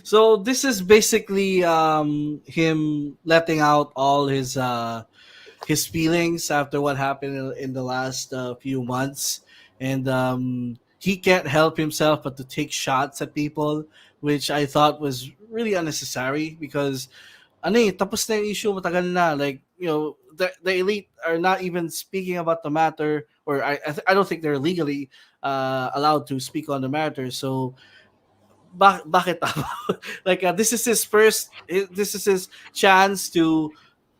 So this is basically him letting out all his feelings after what happened in the last few months, and he can't help himself but to take shots at people, which I thought was really unnecessary because ano eh, tapos na yung issue, matagal na. Like, the elite are not even speaking about the matter, or I don't think they're legally allowed to speak on the matter. So, bakit tama? Like, this is his chance to,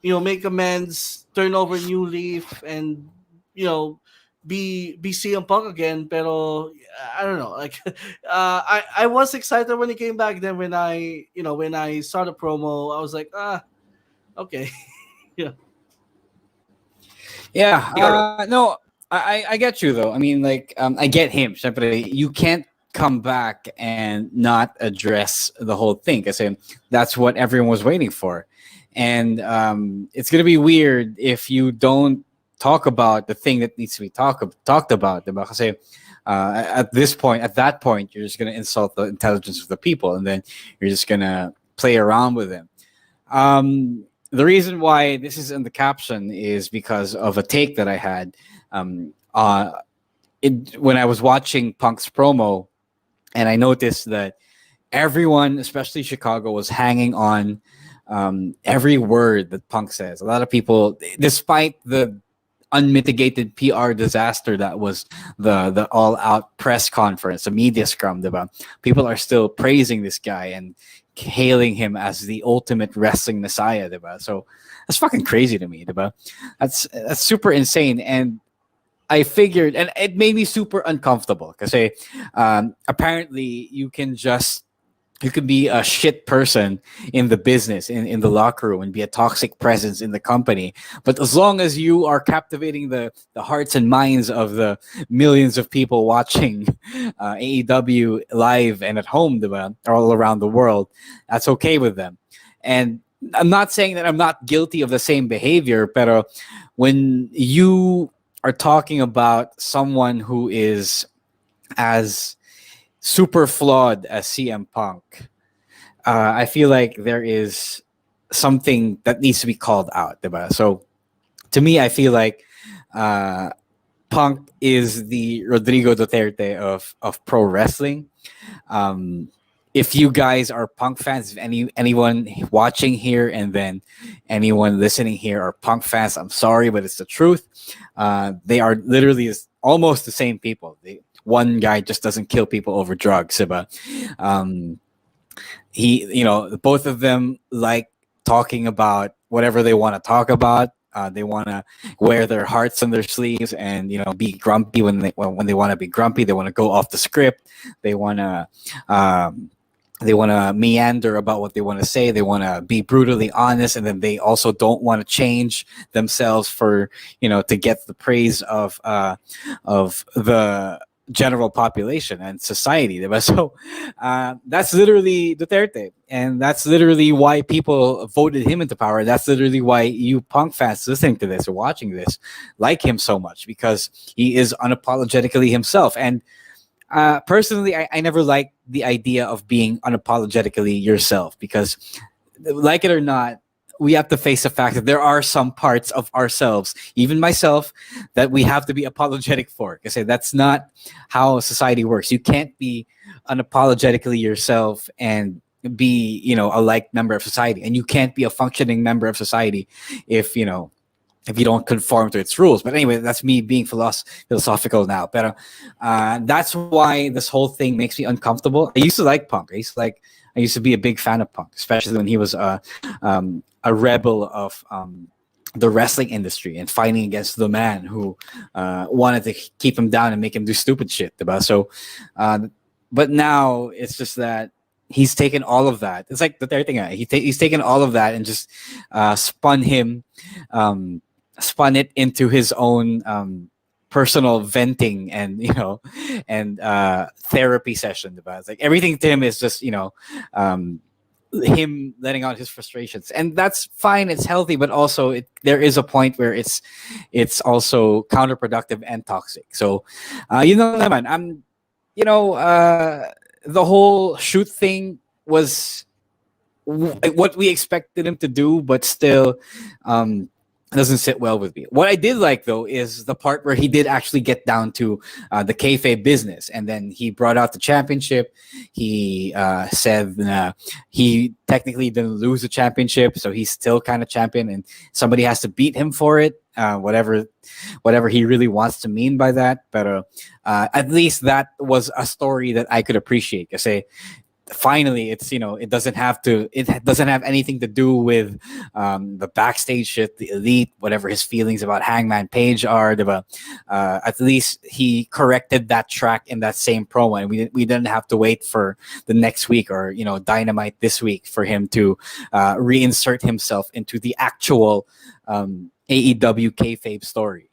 make amends, turn over new leaf, and, you know, be CM Punk again. Pero I don't know. Like, I was excited when he came back. Then when I saw the promo, I was like, okay. Yeah. Yeah, no, I get you though. I mean, like, I get him. Syempre, you can't come back and not address the whole thing because that's what everyone was waiting for, and it's gonna be weird if you don't talk about the thing that needs to be talked about. Diba? Kasi, at that point, you're just gonna insult the intelligence of the people, and then you're just gonna play around with them. The reason why this is in the caption is because of a take that I had um, uh, when I was watching Punk's promo, and I noticed that everyone, especially Chicago, was hanging on every word that Punk says. A lot of people, despite the unmitigated PR disaster that was the all out press conference, the media scrum, diba? People are still praising this guy and hailing him as the ultimate wrestling messiah, diba? So that's fucking crazy to me, diba? That's super insane, and I figured, and it made me super uncomfortable because apparently you can be a shit person in the business, in the locker room, and be a toxic presence in the company. But as long as you are captivating the hearts and minds of the millions of people watching AEW live and at home, diba, all around the world, that's okay with them. And I'm not saying that I'm not guilty of the same behavior, but when you are talking about someone who is as super flawed as CM Punk, I feel like there is something that needs to be called out, diba? So to me, I feel like uh, Punk is the Rodrigo Duterte of pro wrestling. Um, if you guys are Punk fans, if anyone watching here and then anyone listening here are Punk fans, I'm sorry, but it's the truth. They are literally almost the same people. One guy just doesn't kill people over drugs, but both of them like talking about whatever they want to talk about. They want to wear their hearts on their sleeves and be grumpy when they want to be grumpy. They want to go off the script. They want to meander about what they want to say. They want to be brutally honest, and then they also don't want to change themselves for to get the praise of the general population and society. So that's literally Duterte, and that's literally why people voted him into power. That's literally why you Punk fans listening to this or watching this like him so much, because he is unapologetically himself. And personally, I never liked the idea of being unapologetically yourself, because, like it or not, we have to face the fact that there are some parts of ourselves, even myself, that we have to be apologetic for. I say that's not how society works. You can't be unapologetically yourself and be, a like member of society, and you can't be a functioning member of society if if you don't conform to its rules. But anyway, that's me being philosophical now. But that's why this whole thing makes me uncomfortable. I used to like Punk. I used to be a big fan of Punk, especially when he was a rebel of the wrestling industry and fighting against the man who wanted to keep him down and make him do stupid shit. So, but now it's just that he's taken all of that. It's like the third thing. He's taken all of that and just spun it into his own personal venting and and therapy session. It's like everything to him is just him letting out his frustrations, and that's fine. It's healthy, but also there is a point where it's also counterproductive and toxic. So naman, I'm the whole shoot thing was what we expected him to do, but still um, doesn't sit well with me. What I did like though is the part where he did actually get down to the kayfabe business, and then he brought out the championship. He said he technically didn't lose the championship, so he's still kind of champion, and somebody has to beat him for it. Whatever he really wants to mean by that, but at least that was a story that I could appreciate. I say finally it's it doesn't have anything to do with the backstage shit, the elite, whatever his feelings about Hangman Page are about. At least he corrected that track in that same promo, and we didn't have to wait for the next week or Dynamite this week for him to reinsert himself into the actual AEW kayfabe story.